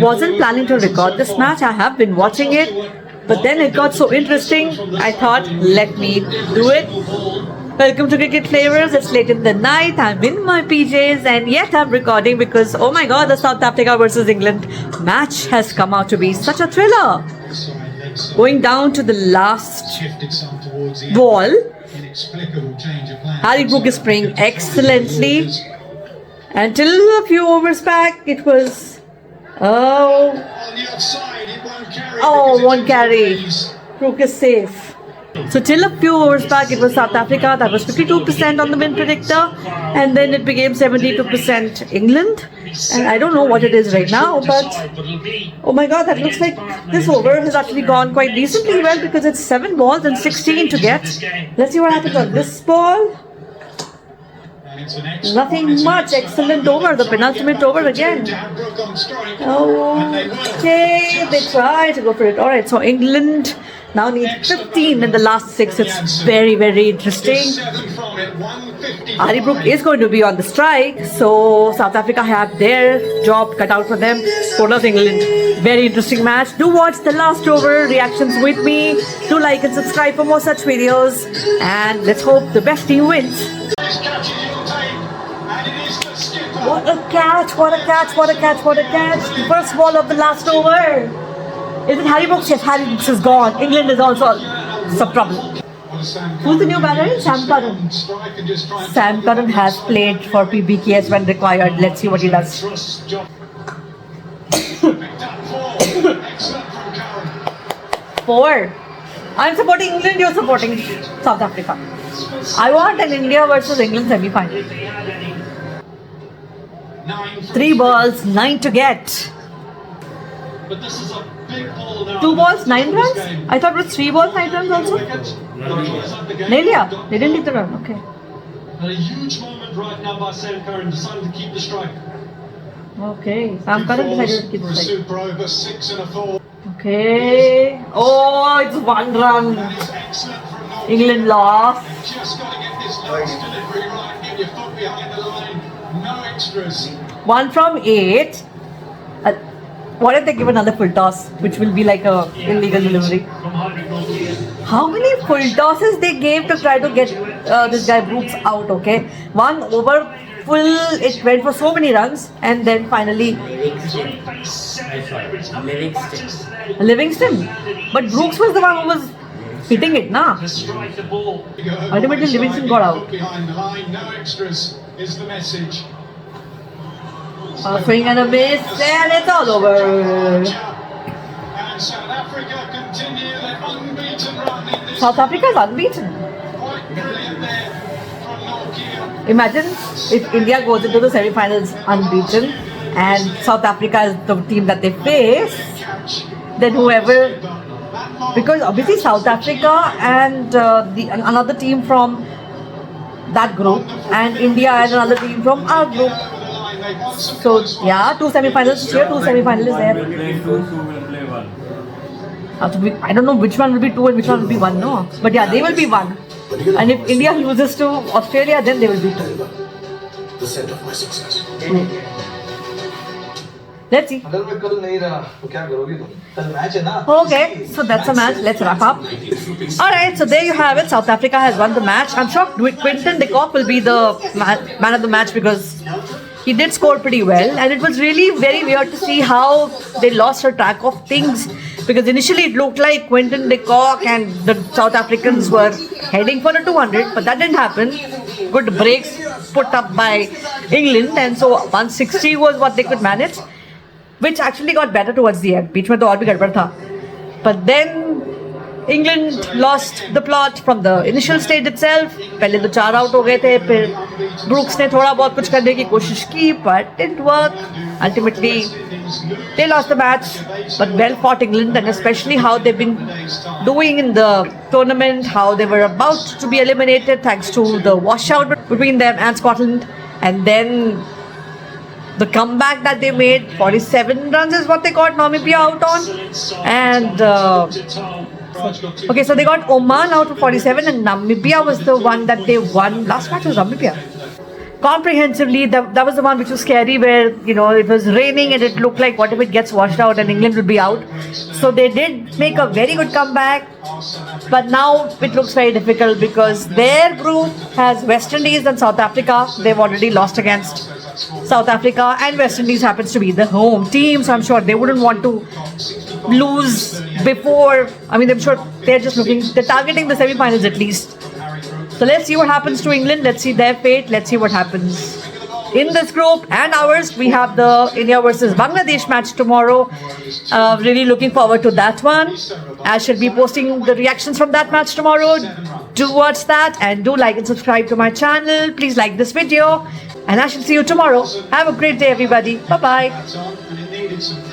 Wasn't planning to record this match. I have been watching it, but then it got so interesting. I thought, let me do it. Welcome to Cricket Flavors. It's late in the night. I'm in my PJs, and yet I'm recording because, oh my God, the South Africa versus England match has come out to be such a thriller. Going down to the last ball, Harry Brook is playing excellently. Until a few overs back, it was won't carry. Brook is safe. So till a few overs back, it was South Africa that was 52% on the win predictor, and then it became 72% England. And I don't know what it is right now, but oh my God, that looks like this over has actually gone quite decently well because it's 7 balls and 16 to get. Let's see what happens on this ball. Nothing much. Excellent over. The penultimate over again. Okay, they try to go for it. Alright, so England now need 15 in the last 6. It's very, very interesting. Harry Brook is going to be on the strike, so South Africa have their job cut out for them. So does England. Very interesting match. Do watch the last over reactions with me. Do like and subscribe for more such videos. And let's hope the best team wins. What a catch, what a catch, what a catch, what a catch. The first ball of the last over. Is it Harry Brooks? Yes, Harry Brooks is gone. England is also some problem. Who's the new batter? Sam Curran. Sam Curran has played for PBKS when required. Let's see what he does. 4. I'm supporting England, you're supporting South Africa. I want an India versus England semi-final. 3 balls, 9 to get. 2 balls, 9 runs? I thought it was 3 balls, 9 runs also. Nelia, they didn't take the run, okay. A huge moment right now by Sam Curran, decided to keep the strike. Okay, Sam Curran decided to keep the strike. Okay. Oh, it's 1 run. England lost. Just got to get this last delivery right, get your foot behind the line, no extras. 1 from 8. What if they give another full toss, which will be like a illegal delivery? How many full tosses they gave to try to get this guy Brooks out? Okay, 1 over full, it went for so many runs, and then finally Livingston. But Brooks was the one who was hitting it, nah. Ultimately, Livingston got out. Behind the line, no extras is the message. A swing and a miss, and it's all over. And South Africa continue their unbeaten run in this. South Africa is unbeaten. Quite brilliant there from Nortje. Imagine if India goes into the semi-finals unbeaten, and South Africa is the team that they face, then whoever, because obviously South Africa and another team from that group, and India and another team from our group. So yeah, 2 semi-finals here, 2 semi-finalists there. I don't know which one will be 2 and which one will be 1, no. But yeah, they will be 1. And if India loses to Australia, then they will be 2. The center of my success. Let's see. Okay, so that's a match. Let's wrap up. Alright, so there you have it. South Africa has won the match. I'm shocked Quinton de Kock will be the man of the match because he did score pretty well, and it was really very weird to see how they lost her track of things, because initially it looked like Quinton de Kock and the South Africans were heading for a 200, but that didn't happen. Good breaks put up by England, and so 160 was what they could manage, which actually got better towards the end. Beech mein to aur bhi gadbad tha. But then England lost the plot from the initial stage itself. पहले तो 4 out हो गए थे, फिर Brooks ने थोड़ा बहुत कुछ करने की कोशिश की, but didn't work. Ultimately, they lost the match, but well fought England, and especially how they've been doing in the tournament, how they were about to be eliminated thanks to the washout between them and Scotland, and then the comeback that they made, 47 runs is what they got Namibia out on, and okay, so they got Oman out for 47, and Namibia was the one that they won. Last match was Namibia. comprehensively. That was the one which was scary, where it was raining and it looked like what if it gets washed out and England will be out. So they did make a very good comeback, but now it looks very difficult because their group has West Indies and South Africa. They've already lost against South Africa, and West Indies happens to be the home team, so I'm sure they wouldn't want to lose before. I mean, I'm sure they're targeting the semi-finals at least. So let's see what happens to England. Let's see their fate. Let's see what happens in this group and ours. We have the India versus Bangladesh match tomorrow. Really looking forward to that one. I shall be posting the reactions from that match tomorrow. Do watch that and do like and subscribe to my channel. Please like this video and I shall see you tomorrow. Have a great day, everybody. Bye-bye. And it needed some